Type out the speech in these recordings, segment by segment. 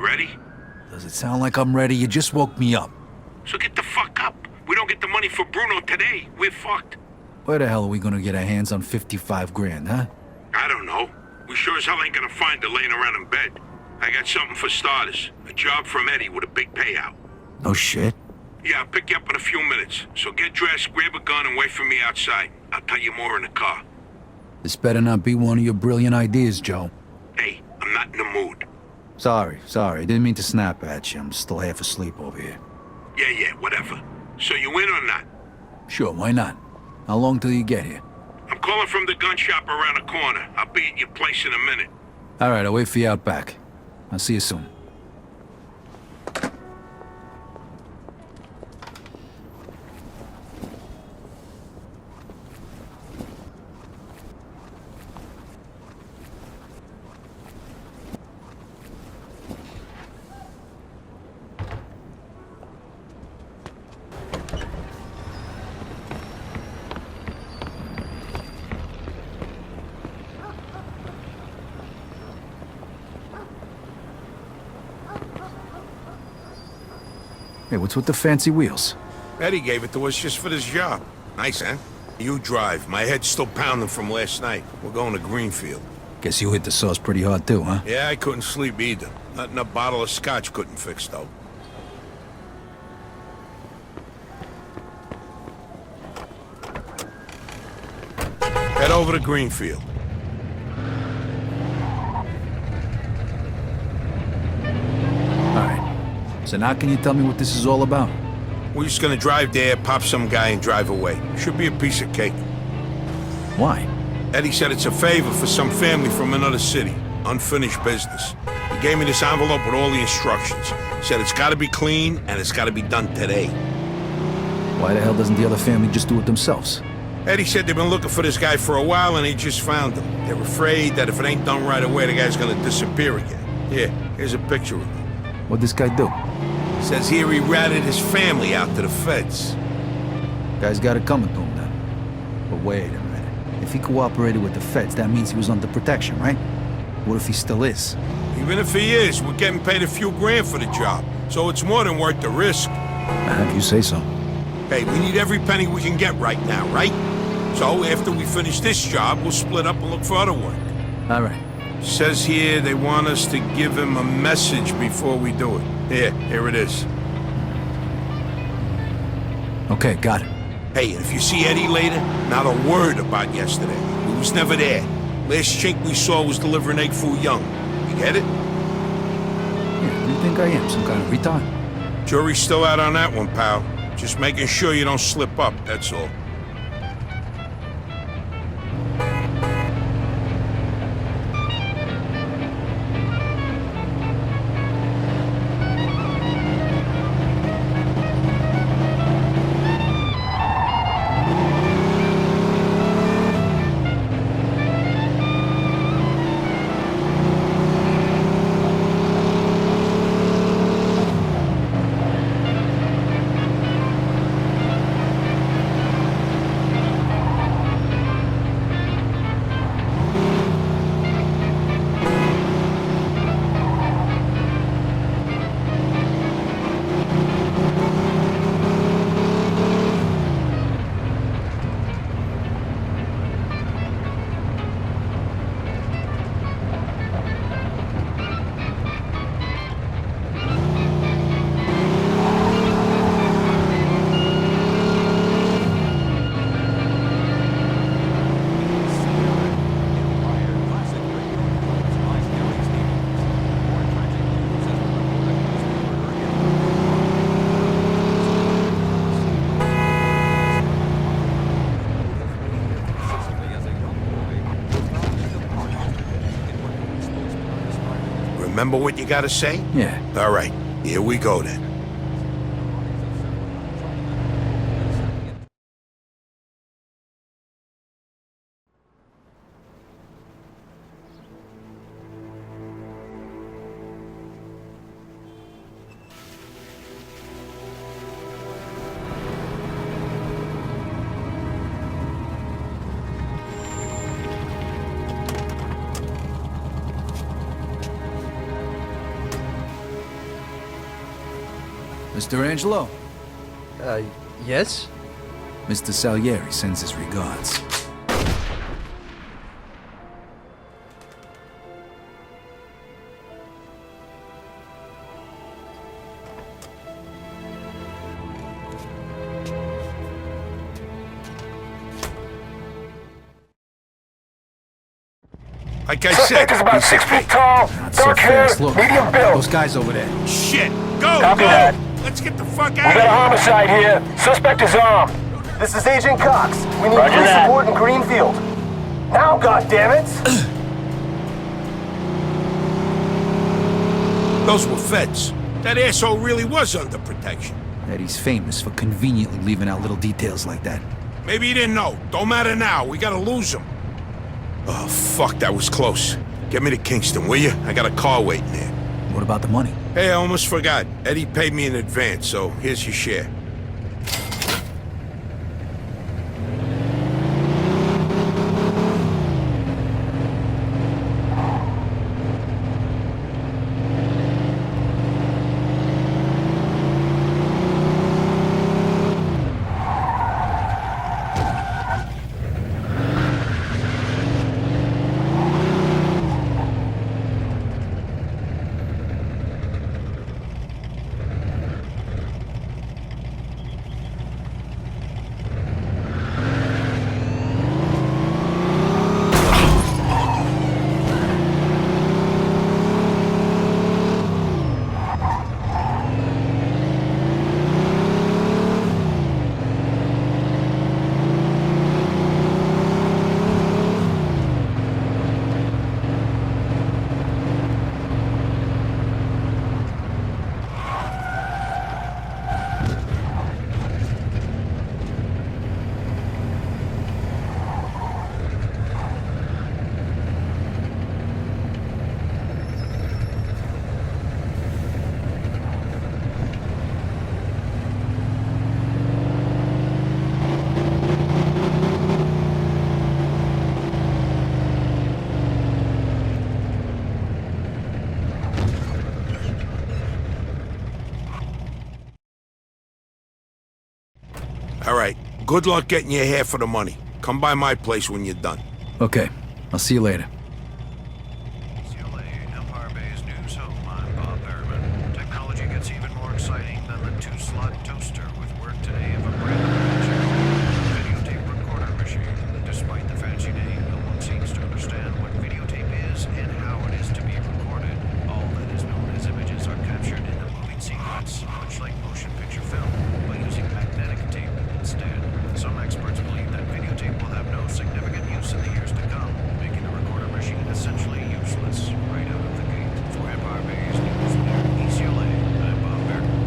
You ready? Does it sound like I'm ready? You just woke me up. So get the fuck up. We don't get the money for Bruno today, we're fucked. Where the hell are we gonna get our hands on 55 grand, huh? I don't know. We sure as hell ain't gonna find her laying around in bed. I got something for starters. A job from Eddie with a big payout. No shit. Yeah, I'll pick you up in a few minutes. So get dressed, grab a gun, and wait for me outside. I'll tell you more in the car. This better not be one of your brilliant ideas, Joe. Hey, I'm not in the mood. Sorry. Didn't mean to snap at you. I'm still half asleep over here. Yeah, whatever. So you in or not? Sure, why not? How long till you get here? I'm calling from the gun shop around the corner. I'll be at your place in a minute. All right, I'll wait for you out back. I'll see you soon. Hey, what's with the fancy wheels? Eddie gave it to us just for this job. Nice, huh? You drive. My head's still pounding from last night. We're going to Greenfield. Guess you hit the sauce pretty hard too, huh? Yeah, I couldn't sleep either. Nothing a bottle of scotch couldn't fix, though. Head over to Greenfield. All right. So now can you tell me what this is all about? We're just gonna drive there, pop some guy, and drive away. Should be a piece of cake. Why? Eddie said it's a favor for some family from another city. Unfinished business. He gave me this envelope with all the instructions. Said it's gotta be clean, and it's gotta be done today. Why the hell doesn't the other family just do it themselves? Eddie said they've been looking for this guy for a while, and they just found him. They're afraid that if it ain't done right away, the guy's gonna disappear again. Here, here's a picture of him. What'd this guy do? Says here he ratted his family out to the feds. Guy's got it coming to him then. But wait a minute. If he cooperated with the feds, that means he was under protection, right? What if he still is? Even if he is, we're getting paid a few grand for the job. So it's more than worth the risk. If you say so. Hey, we need every penny we can get right now, right? So after we finish this job, we'll split up and look for other work. All right. Says here they want us to give him a message before we do it. Here it is. Okay, got it. Hey, and if you see Eddie later, not a word about yesterday. He was never there. Last chink we saw was delivering egg foo young. You get it? Yeah, what do you think I am, some kind of retard? Jury's still out on that one, pal. Just making sure you don't slip up, that's all. Remember what you gotta say? Yeah. All right, here we go then. Mr. Angelo, Yes? Mr. Salieri sends his regards. Like I said, Suspect is about 6 feet tall, Not so dark hair, fast. Look, medium build. those guys over there. shit! Go! Copy Go! that. Let's get the fuck We out got a of homicide here. Suspect is armed. This is Agent Cox. We need Roger police that. support in Greenfield. Now, goddammit! here! Those were feds. That asshole really was under protection. Eddie's famous for conveniently leaving out little details like that. Maybe he didn't know. Don't matter now. We gotta lose him. Oh, fuck, that was close. Get me to Kingston, will you? I got a car waiting there. What about the money? Hey, I almost forgot. Eddie paid me in advance, so here's your share. All right. Good luck getting your half of the money. Come by my place when you're done. Okay, I'll see you later. UCLA, Empire Bay's news home. I'm Bob Behrman. Technology gets even more exciting than the two-slot toaster with word today of a brand new invention, videotape recorder machine. Despite the fancy name, no one seems to understand what videotape is and how it is to be recorded. All that is known as images are captured in the moving sequence, much like motion picture film, by using magnetic tape instead. Some experts believe that videotape will have no significant use in the years to come, making the recorder machine essentially useless right out of the gate. For Empire Bay's news near East LA, I'm Bob Behrman.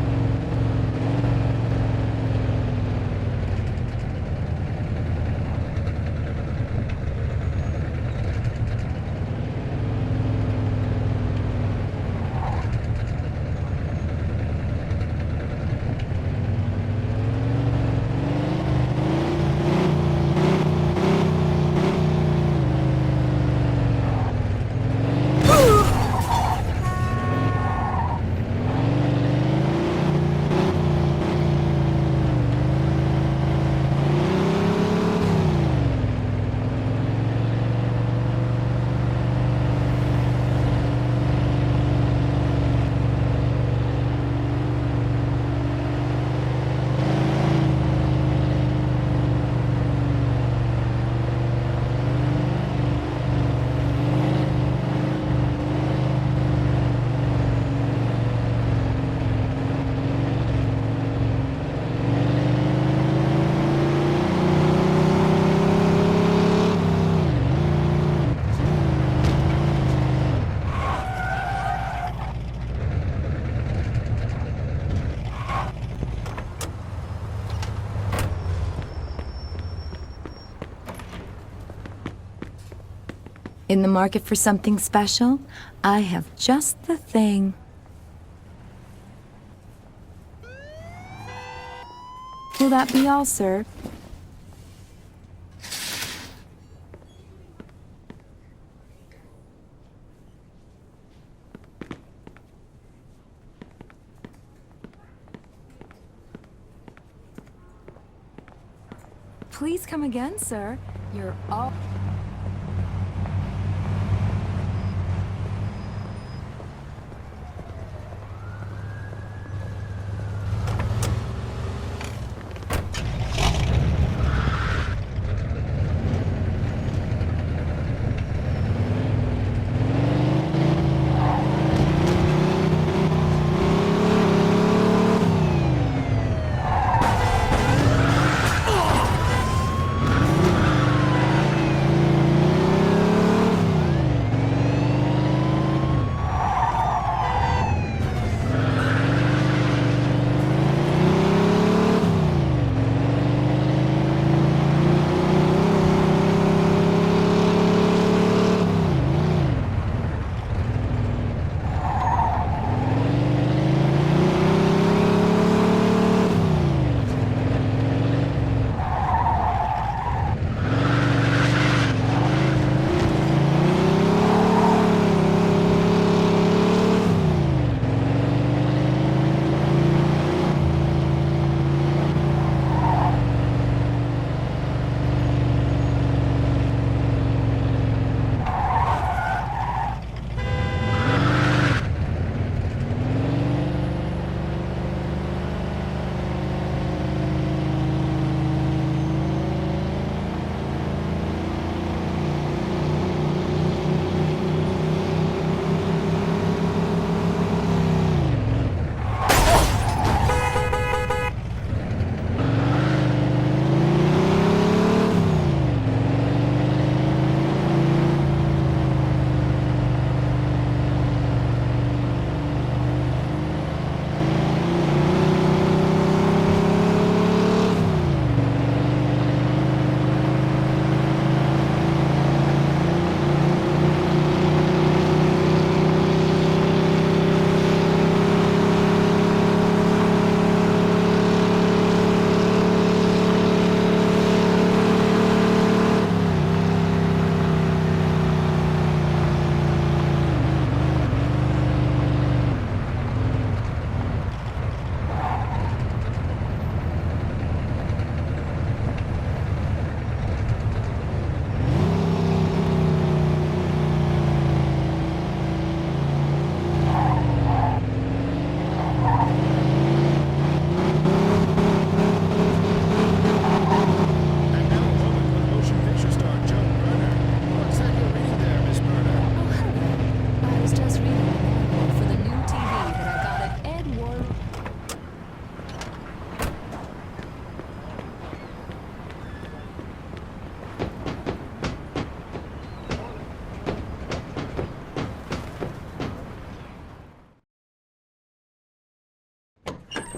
In the market for something special? I have just the thing. Will that be all, sir? Please come again, sir. You're all...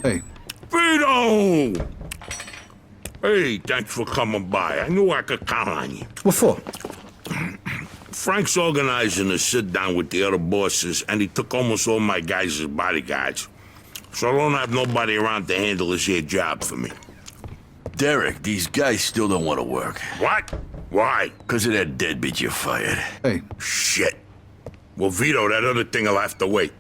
Hey, Vito! Hey, thanks for coming by. I knew I could count on you. what for? Frank's organizing a sit-down with the other bosses, and he took almost all my guys as bodyguards. So I don't have nobody around to handle this here job for me. Derek, these guys still don't want to work. What? Why? Because of that deadbeat you fired. Hey, Shit. Well, Vito, that other thing will have to wait.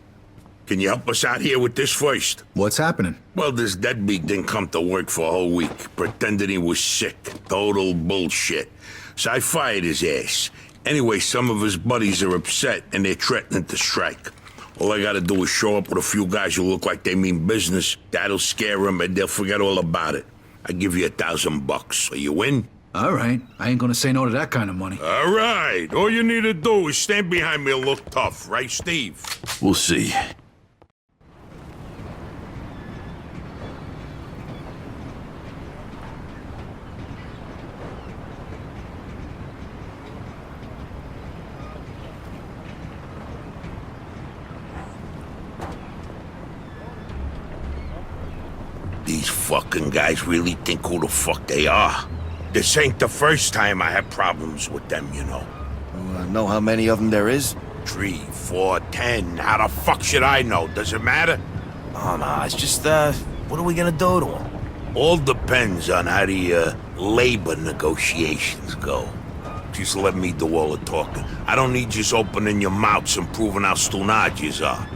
Can you help us out here with this first? what's happening? Well, this deadbeat didn't come to work for a whole week, pretending he was sick. Total bullshit. So I fired his ass. Anyway, some of his buddies are upset, and they're threatening to strike. All I gotta do is show up with a few guys who look like they mean business. That'll scare them, and they'll forget all about it. I give you $1,000. Are you in? All right, I ain't gonna say no to that kind of money. All right. All you need to do is stand behind me and look tough, right, Steve? We'll see. These fucking guys really think who the fuck they are. This ain't the first time I had problems with them, you know. Know how many of them there is? 3, 4, 10. How the fuck should I know? Does it matter? Oh, no, it's just, what are we gonna do to them? All depends on how the, labor negotiations go. Just let me do all the talking. I don't need just opening your mouths and proving how stunad yous are.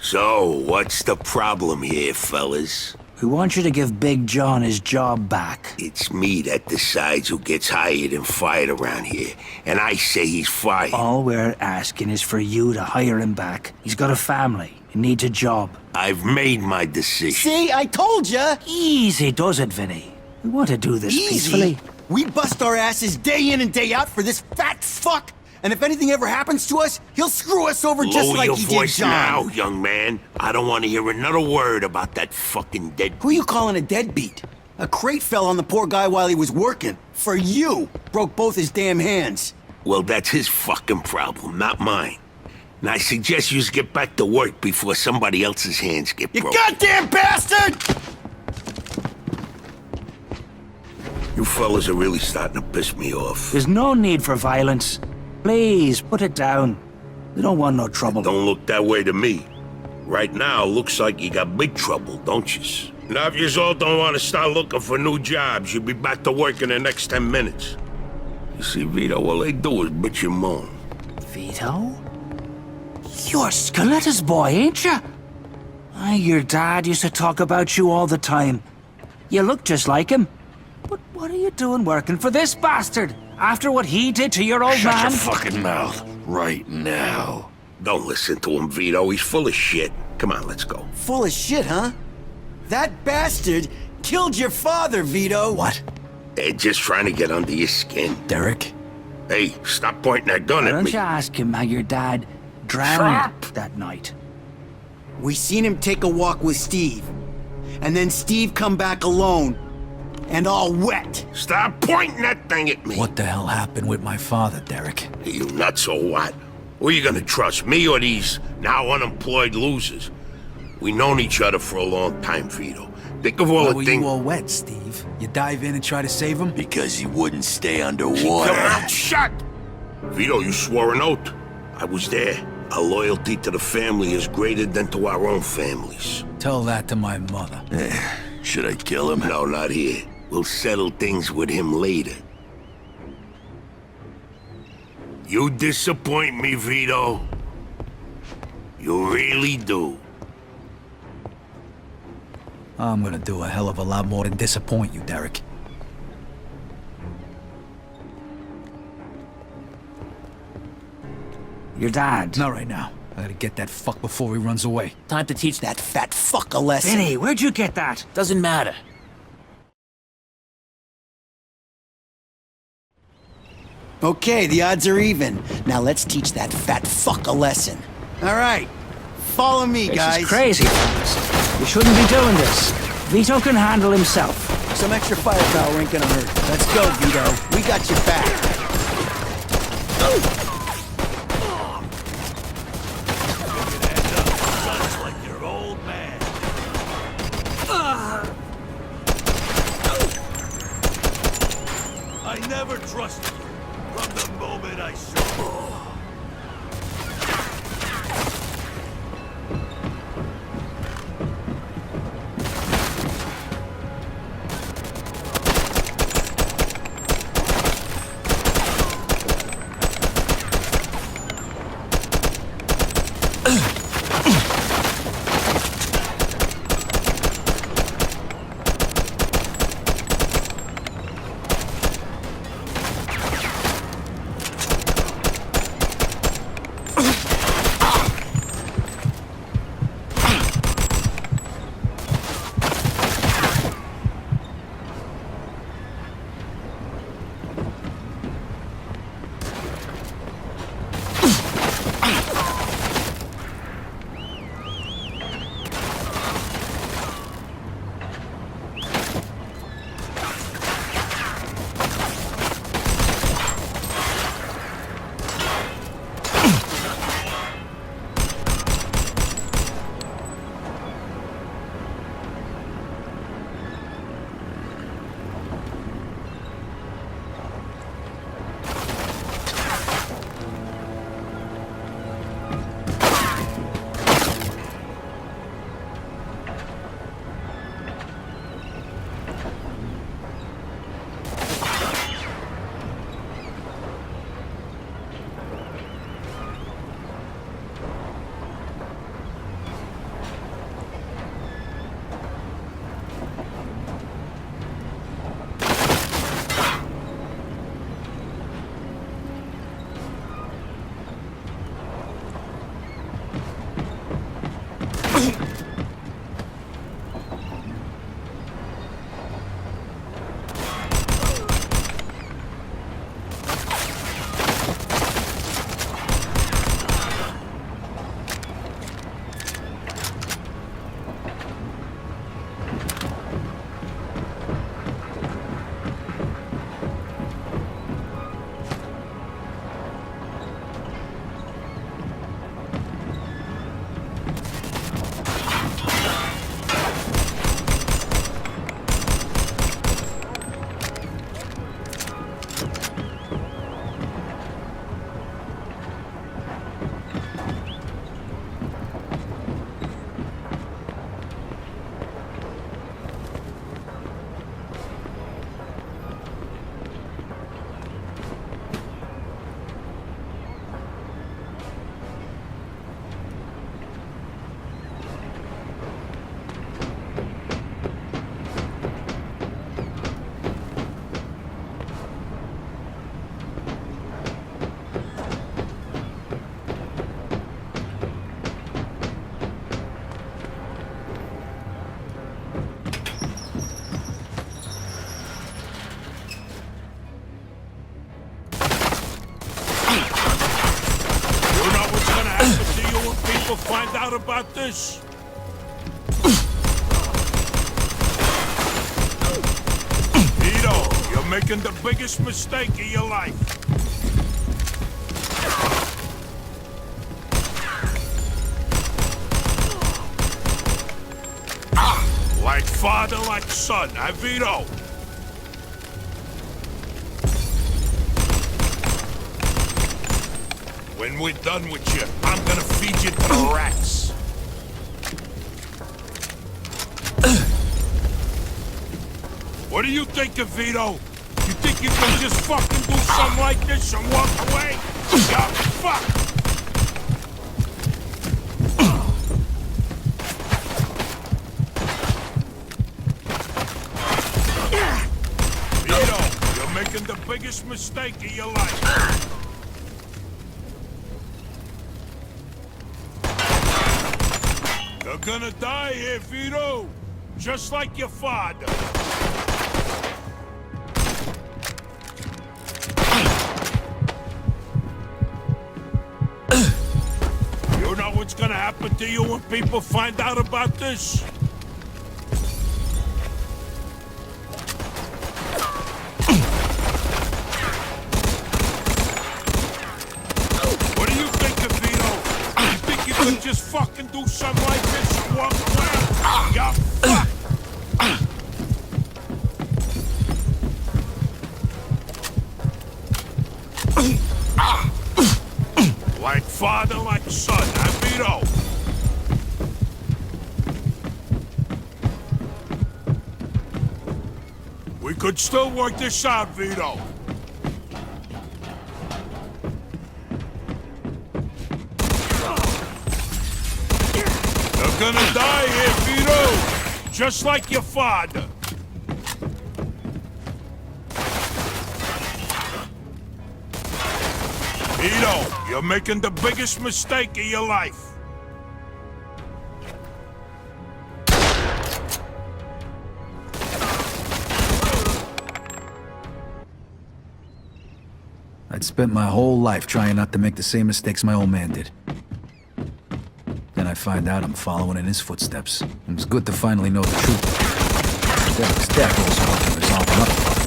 So, what's the problem here, fellas? We want you to give Big John his job back. It's me that decides who gets hired and fired around here, and I say he's fired. All we're asking is for you to hire him back. He's got a family. He needs a job. I've made my decision. See, I told ya! Easy does it, Vinny. We want to do this peacefully. We bust our asses day in and day out for this fat fuck, and if anything ever happens to us, he'll screw us over just Lower like your he voice did John. now, young man. I don't want to hear another word about that fucking dead. Who you calling a deadbeat? A crate fell on the poor guy while he was working. For you. Broke both his damn hands. Well, that's his fucking problem, not mine. And I suggest you get back to work before somebody else's hands get You broken. goddamn bastard! You fellas are really starting to piss me off. There's no need for violence. Please, put it down. We don't want no trouble. Don't look that way to me. Right now, looks like you got big trouble, don't yous? Now, if yous all don't want to start looking for new jobs, you'll be back to work in the next 10 minutes. You see, Vito, all they do is bitch and moan. Vito? You're Scoletta's boy, ain't you? Your dad used to talk about you all the time. You look just like him. But what are you doing working for this bastard? After what he did to your old man? Shut your fucking mouth right now. Don't listen to him, Vito. He's full of shit. Come on, let's go. Full of shit, huh? That bastard killed your father, Vito. What? They're just trying to get under your skin. Derek? Hey, stop pointing that gun Why at don't me. you ask him how your dad drowned that night? We seen him take a walk with Steve. And then Steve come back alone. And all wet. Stop pointing that thing at me. What the hell happened with my father, Derek? You nuts or what? Who are you gonna trust, me or these now unemployed losers? We known each other for a long time, Vito. Think of all Why the were things... you all wet, Steve? You dive in and try to save him? Because he wouldn't stay underwater. Your mouth shut! Vito, you swore an oath. I was there. Our loyalty to the family is greater than to our own families. Tell that to my mother. Should I kill him? No, not here. We'll settle things with him later. You disappoint me, Vito. You really do. I'm gonna do a hell of a lot more than disappoint you, Derek. Your dad? Not right now. I gotta get that fuck before he runs away. Time to teach that fat fuck a lesson. Vinny, where'd you get that? Doesn't matter. Okay, the odds are even. Now let's teach that fat fuck a lesson. All right, follow me, guys. This is crazy, fellas. You shouldn't be doing this. Vito can handle himself. Some extra firepower ain't gonna hurt. Let's go, Vito. We got your back. I never trusted you from the moment I saw you. people find out about this? Vito, you're making the biggest mistake of your life. Like father, like son, huh, Vito? When we're done with you, I'm gonna feed you to the rats. What do you think of Vito? You think you can just fucking do something like this and walk away? Yeah, fuck! Vito, you're making the biggest mistake of your life. You're gonna die here, Vito! Just like your father. You know what's gonna happen to you when people find out about this? What do you think of Vito? You think you could just fucking do something like this and walk away? Yeah, fuck! Like father, like son, huh, Vito? We could still work this out, Vito. You're gonna die here, Vito! Just like your father. Vito, you're making the biggest mistake of your life. I'd spent my whole life trying not to make the same mistakes my old man did. Then I find out I'm following in his footsteps. It was good to finally know the truth. Derek's death also helped me resolve another problem.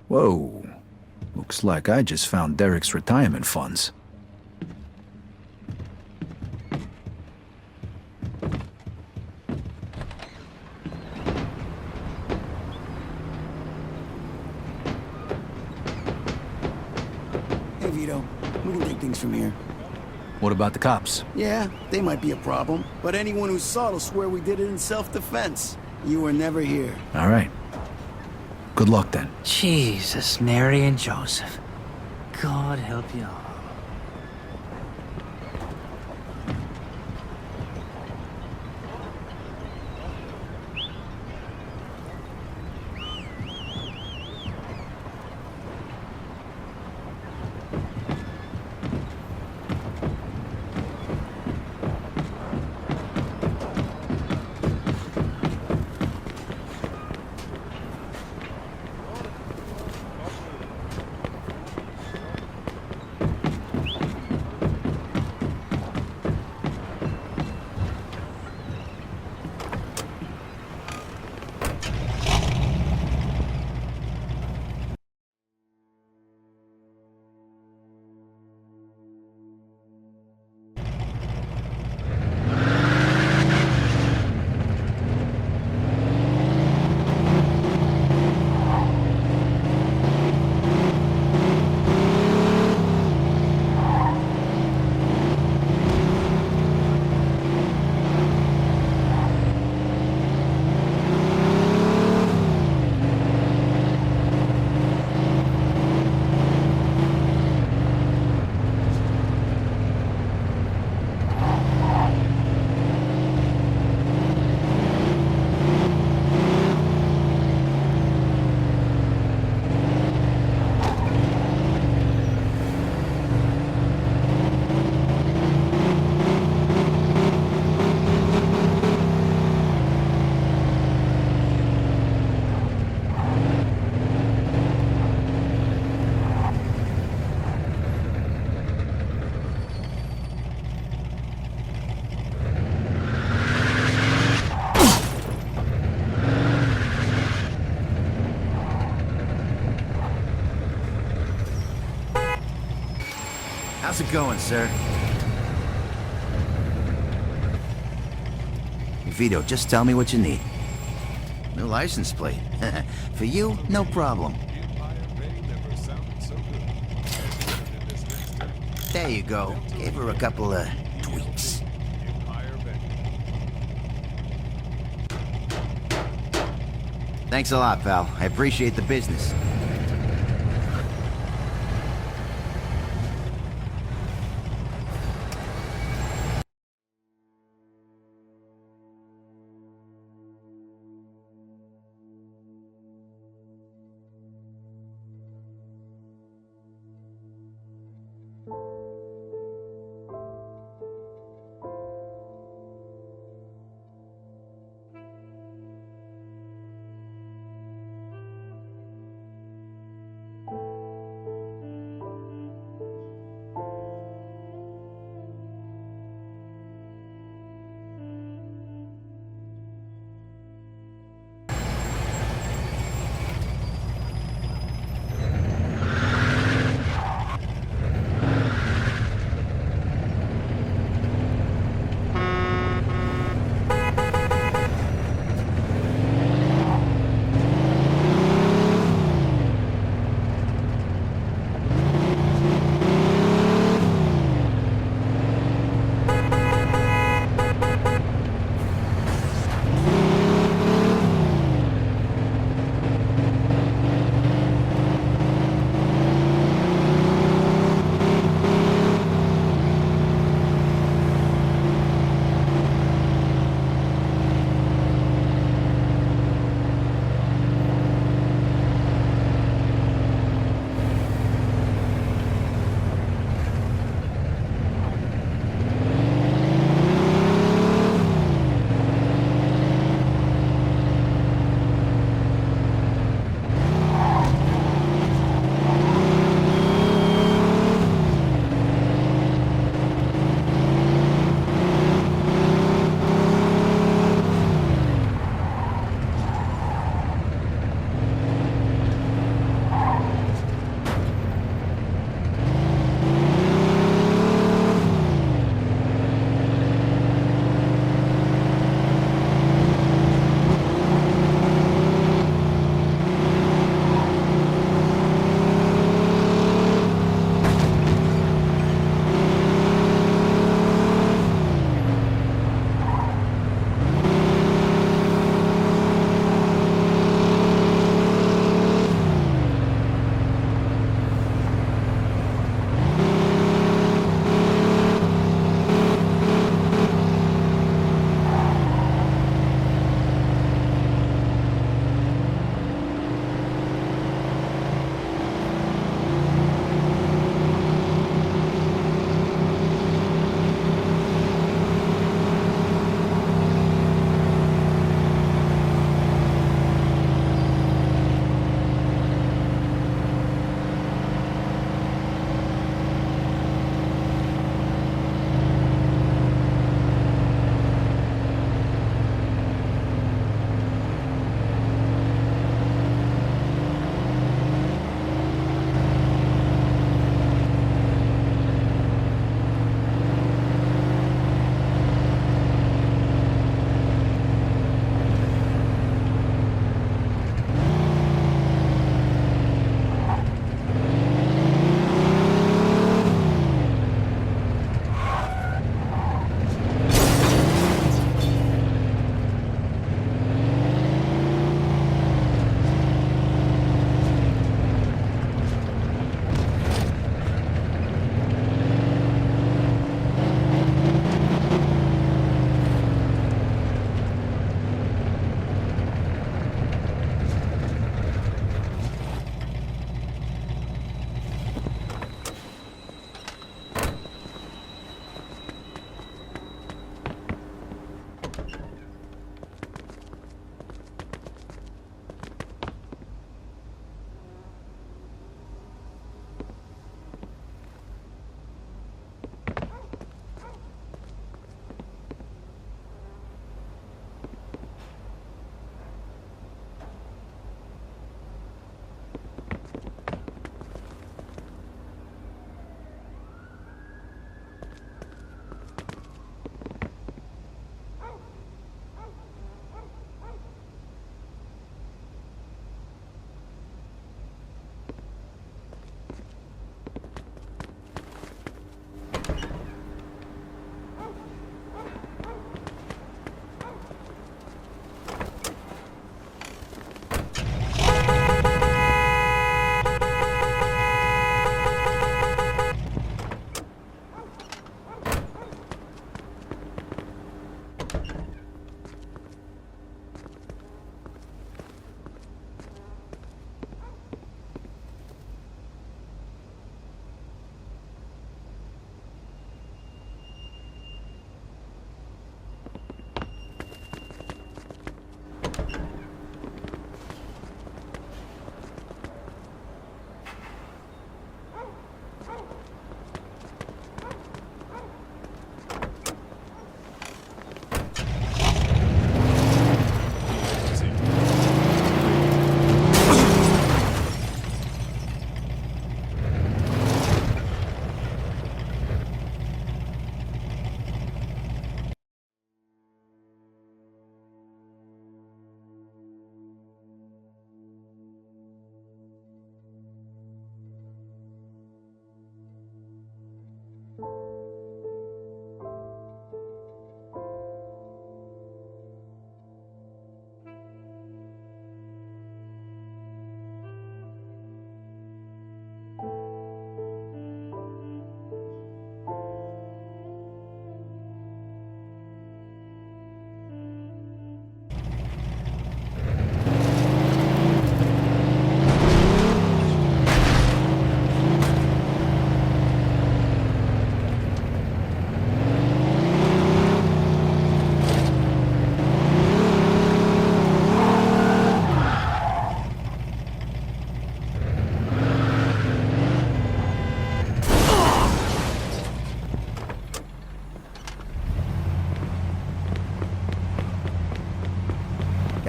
Whoa. Looks like I just found Derek's retirement funds. Hey, Vito. We can take things from here. What about the cops? Yeah, they might be a problem, but anyone who saw it'll swear we did it in self-defense. You were never here. All right. Good luck then. Jesus, Mary and Joseph. God help you all. How's it going, sir? Vito, just tell me what you need. New license plate. For you, no problem. There you go. Gave her a couple of tweaks. Thanks a lot, pal. I appreciate the business.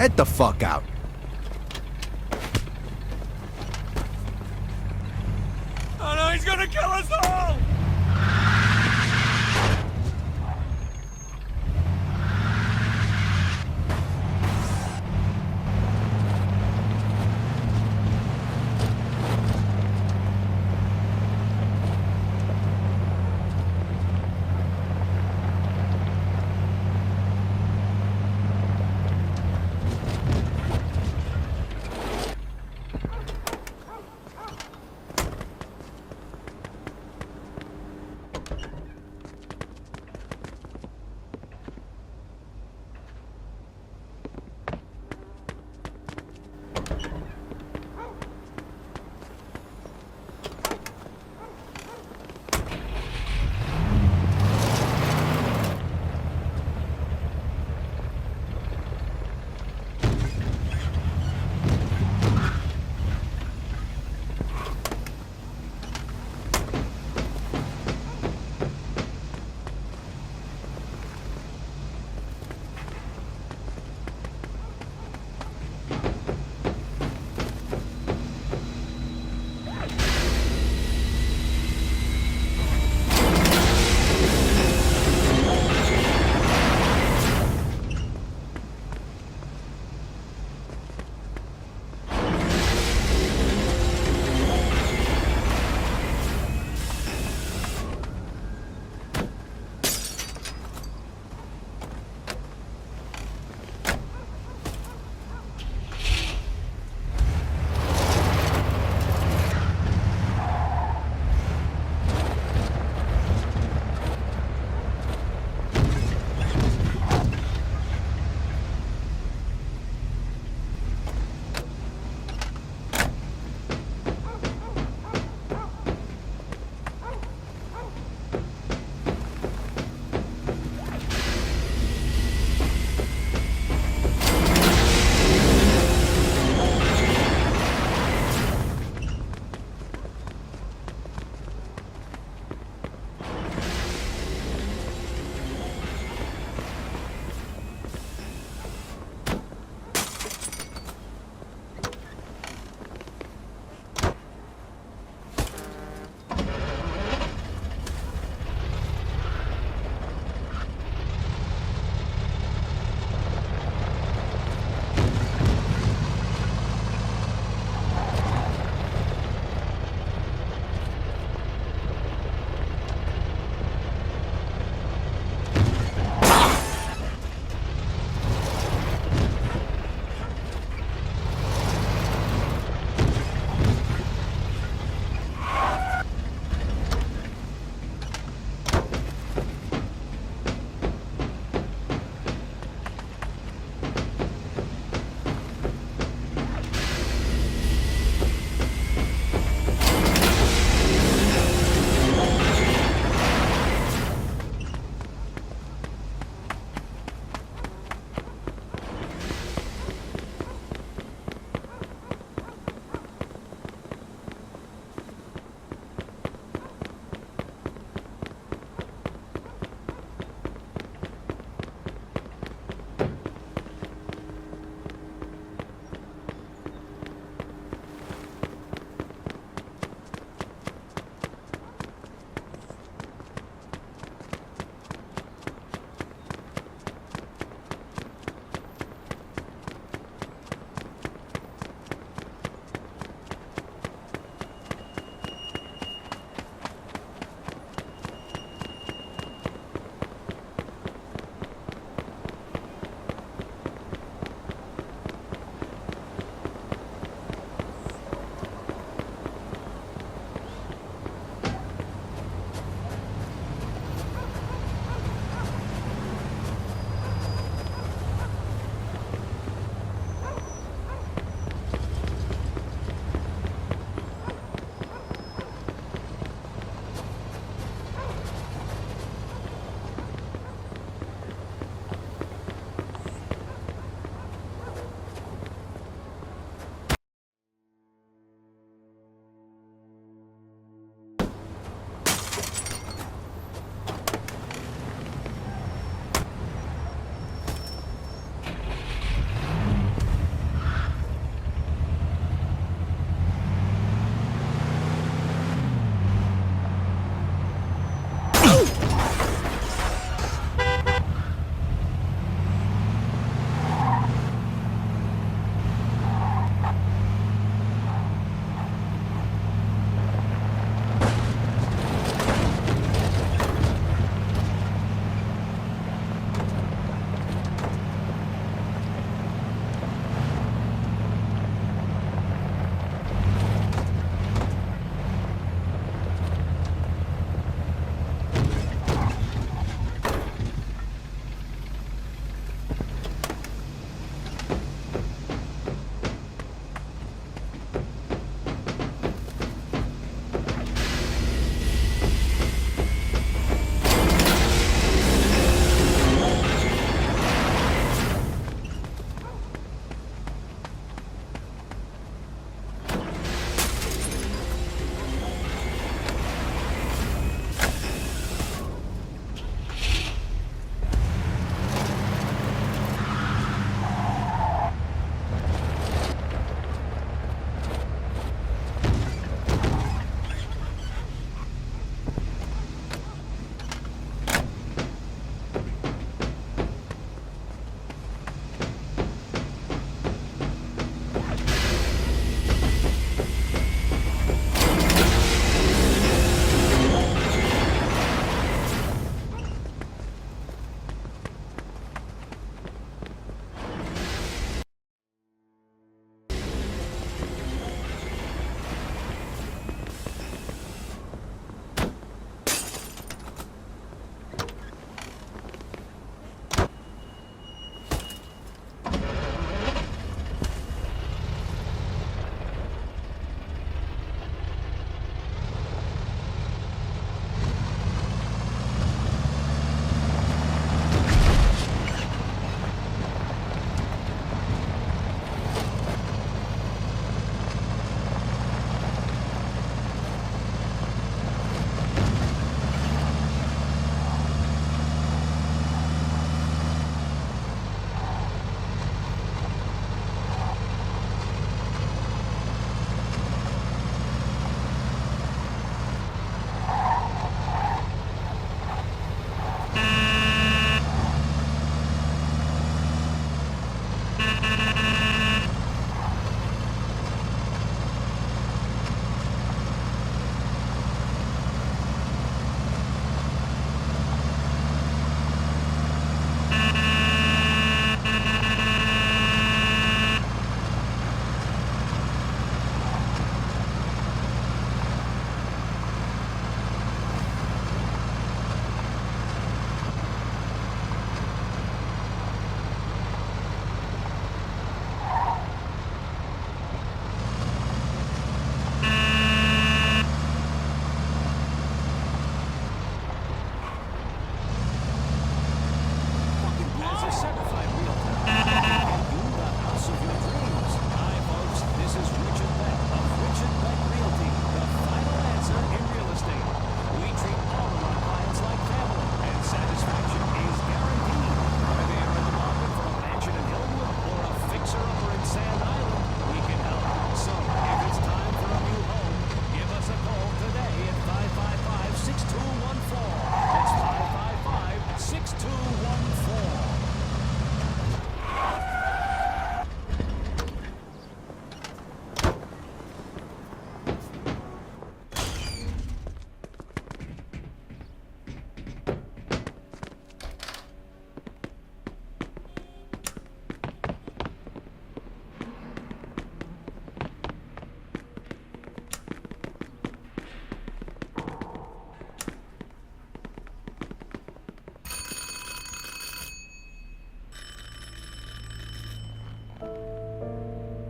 Get the fuck out. Oh no, he's gonna kill us all!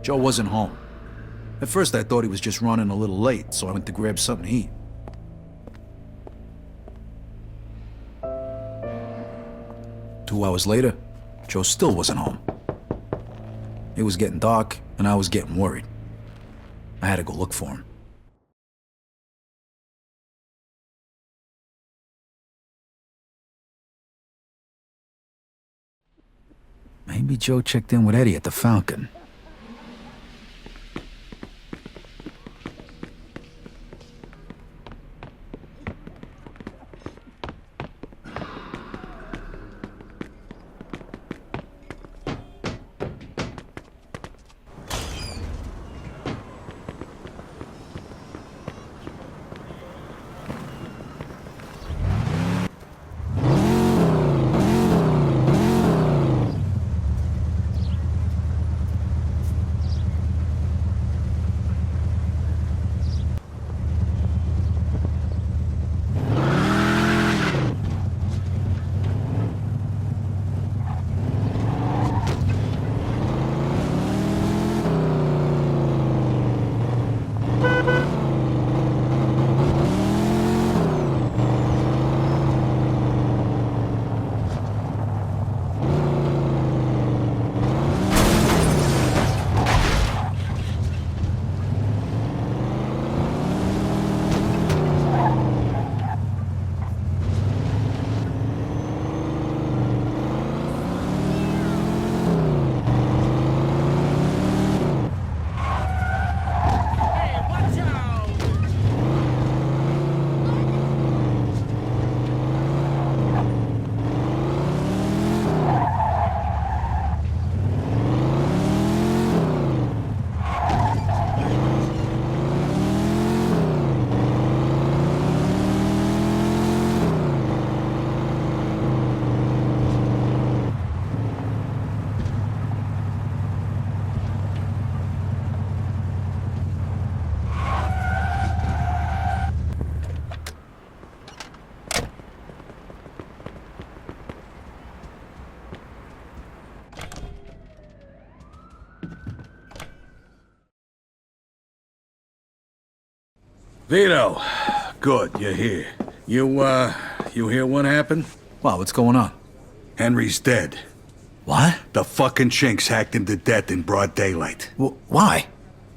Joe wasn't home. At first I thought he was just running a little late, so I went to grab something to eat. Two hours later, Joe still wasn't home. It was getting dark, and I was getting worried. I had to go look for him. Maybe Joe checked in with Eddie at the Falcon. Vito, good, you're here. You hear what happened? Wow, what's going on? Henry's dead. What? The fucking chinks hacked him to death in broad daylight. Why?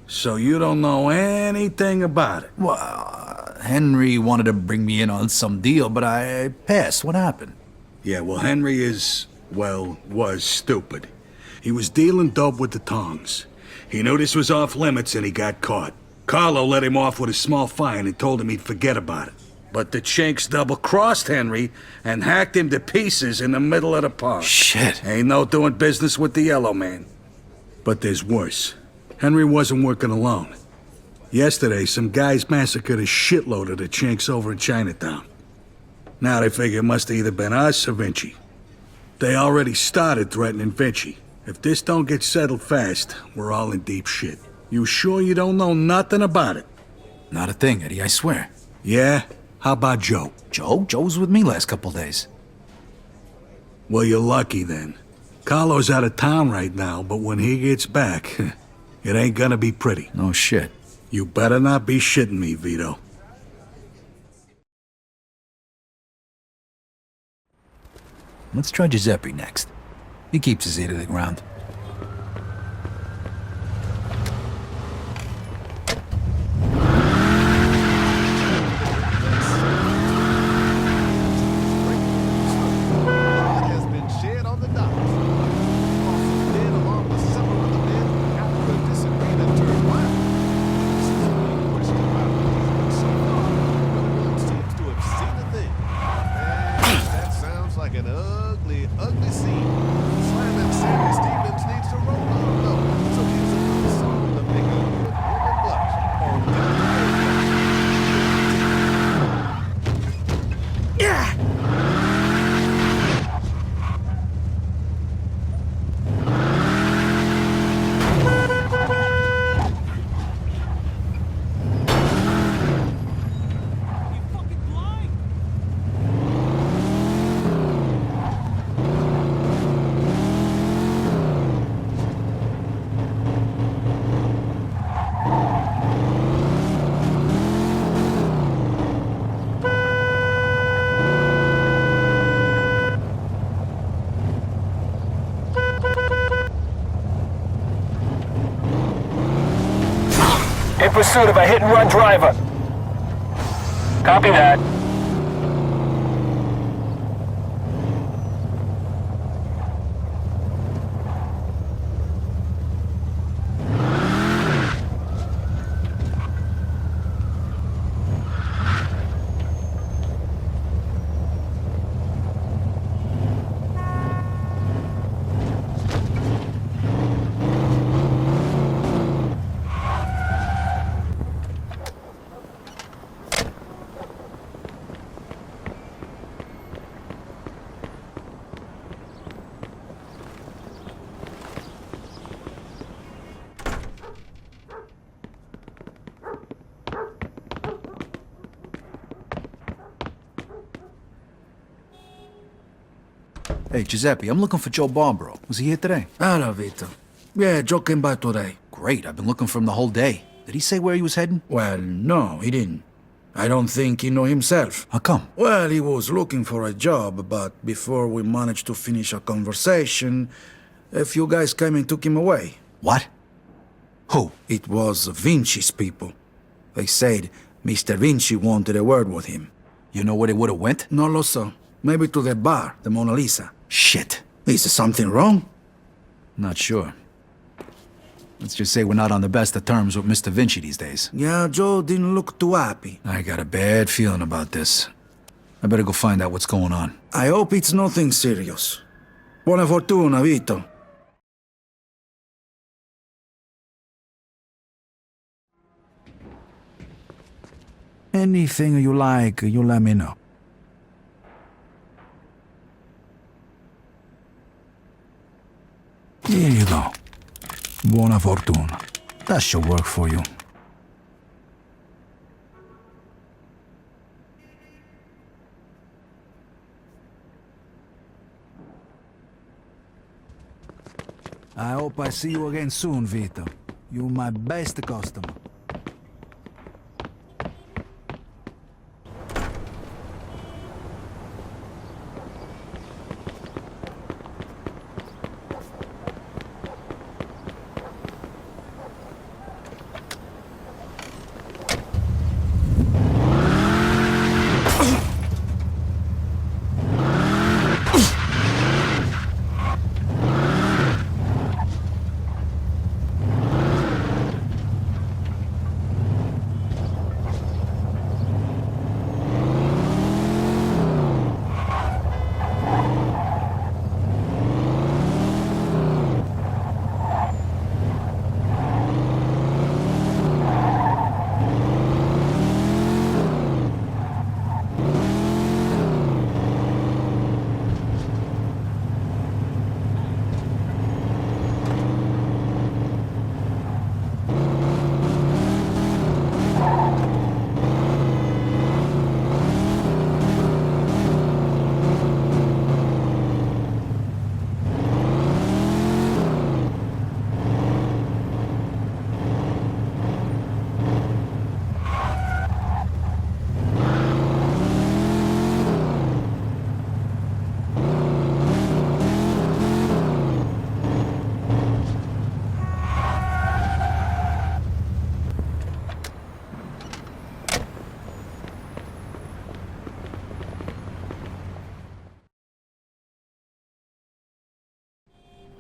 So you don't know anything about it? Well, Henry wanted to bring me in on some deal, but I passed. What happened? Yeah, well, Henry was stupid. He was dealing dope with the tongs. He knew this was off limits and he got caught. Carlo let him off with a small fine and told him he'd forget about it. But the chinks double-crossed Henry and hacked him to pieces in the middle of the park. Shit. Ain't no doing business with the yellow man. But there's worse. Henry wasn't working alone. Yesterday, some guys massacred a shitload of the chinks over in Chinatown. Now they figure it must have either been us or Vinci. They already started threatening Vinci. If this don't get settled fast, we're all in deep shit. You sure you don't know nothing about it? Not a thing, Eddie, I swear. Yeah? How about Joe? Joe? Joe was with me last couple days. Well, you're lucky then. Carlo's out of town right now, but when he gets back, it ain't gonna be pretty. No shit. You better not be shitting me, Vito. Let's try Giuseppe next. He keeps his ear to the ground. An ugly, ugly scene. Slamming Sammy Stevens in pursuit of a hit-and-run driver. Copy that. Hey, Giuseppe, I'm looking for Joe Barbaro. Was he here today? Hello, Vito. Yeah, Joe came by today. Great, I've been looking for him the whole day. Did he say where he was heading? Well, no, he didn't. I don't think he knew himself. How come? Well, he was looking for a job, but before we managed to finish a conversation, a few guys came and took him away. What? Who? It was Vinci's people. They said Mr. Vinci wanted a word with him. You know where they would've went? No lo so. Maybe to the bar, the Mona Lisa. Shit. Is something wrong? Not sure. Let's just say we're not on the best of terms with Mr. Vinci these days. Yeah, Joe didn't look too happy. I got a bad feeling about this. I better go find out what's going on. I hope it's nothing serious. Buona fortuna, Vito. Anything you like, you let me know. Here you go. Buona fortuna. That should work for you. I hope I see you again soon, Vito. You're my best customer.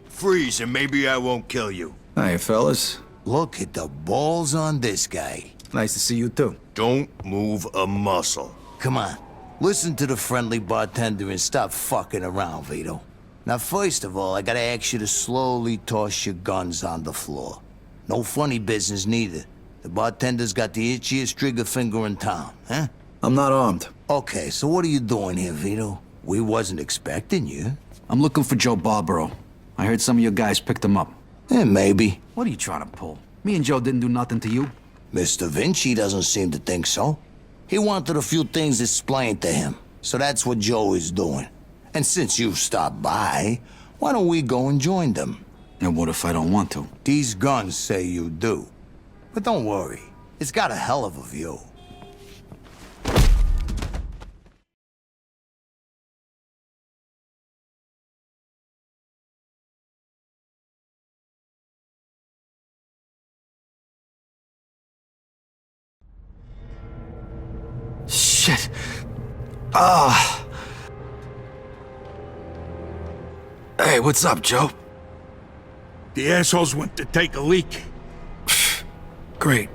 Freeze and maybe I won't kill you. Hiya, fellas. Look at the balls on this guy. Nice to see you, too. Don't move a muscle. Come on, listen to the friendly bartender and stop fucking around, Vito. Now, first of all, I gotta ask you to slowly toss your guns on the floor. No funny business, neither. The bartender's got the itchiest trigger finger in town, huh? I'm not armed. Okay, so what are you doing here, Vito? We wasn't expecting you. I'm looking for Joe Barbaro. I heard some of your guys picked him up. Maybe. What are you trying to pull? Me and Joe didn't do nothing to you. Mr. Vinci doesn't seem to think so. He wanted a few things explained to him. So that's what Joe is doing. And since you've stopped by, why don't we go and join them? And what if I don't want to? These guns say you do. But don't worry, it's got a hell of a view. shit. Ah. Hey, what's up, Joe? The assholes went to take a leak. Great.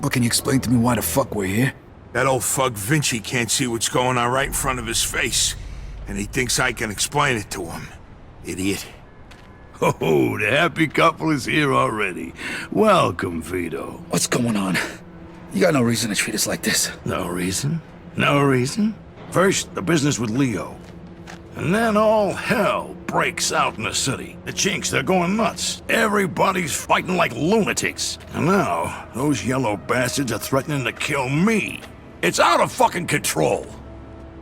But can you explain to me why the fuck we're here? That old fuck Vinci can't see what's going on right in front of his face. And he thinks I can explain it to him. Idiot. Oh, the happy couple is here already. Welcome, Vito. What's going on? You got no reason to treat us like this. No reason? No reason? First, the business with Leo. And then all hell breaks out in the city. The chinks, they're going nuts. Everybody's fighting like lunatics. And now, those yellow bastards are threatening to kill me. It's out of fucking control.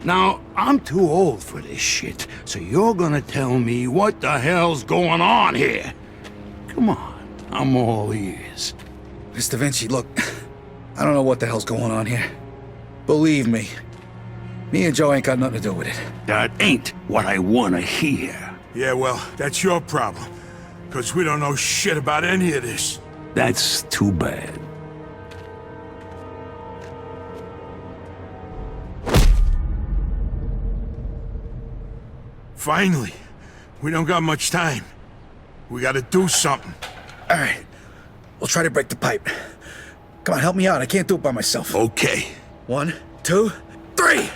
Now, I'm too old for this shit, so you're gonna tell me what the hell's going on here. Come on, I'm all ears. Mr. Vinci, look, I don't know what the hell's going on here. Believe me, me and Joe ain't got nothing to do with it. That ain't what I wanna hear. Yeah, well, that's your problem. Because we don't know shit about any of this. That's too bad. Finally. We don't got much time. We gotta do something. All right, we'll try to break the pipe. Come on, help me out. I can't do it by myself. Okay. 1, 2, 3.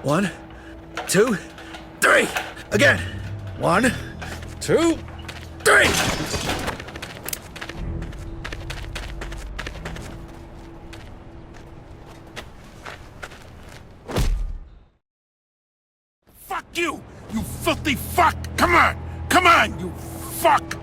1, 2, 3. Again. 1, 2, 3. Fuck you! You filthy fuck! Come on! Come on, you fuck!